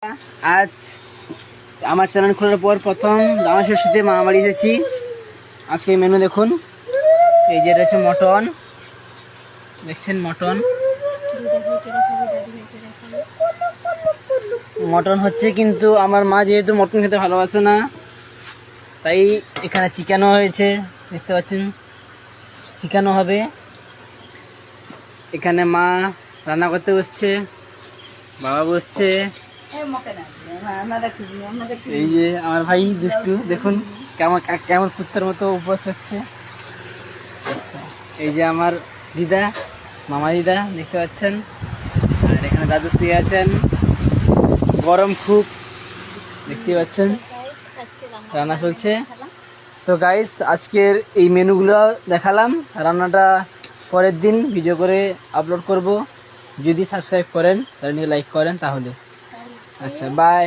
আজ আমার চ্যানেল খোলার পর প্রথম জামাই ষষ্ঠীতে মামা বাড়ি এসেছি। আজকে মেনু দেখুন, এই যে এটা হচ্ছে মটন, দেখছেন মটন হচ্ছে, কিন্তু আমার মা যেহেতু মটন খেতে ভালোবাসে না, তাই এখানে চিকেনও হয়েছে, দেখতে পাচ্ছেন চিকেনও হবে। এখানে মা রান্না করতে বসছে, বাবা বসছে, এই যে আমার ভাই দুষ্টু, দেখুন কেমন কেমন কুত্তার মতো উপবাস হচ্ছে। আচ্ছা, এই যে আমার দিদা, মামা দিদা দেখতে পাচ্ছেন, আর এখানে দাদু শুয়ে আছেন, গরম খুব দেখতে পাচ্ছেন, রান্না চলছে। তো গাইস, আজকের এই মেনুগুলো দেখালাম, রান্নাটা পরের দিন ভিডিও করে আপলোড করব। যদি সাবস্ক্রাইব করেন তাহলে লাইক করেন তাহলে। আচ্ছা, বাই।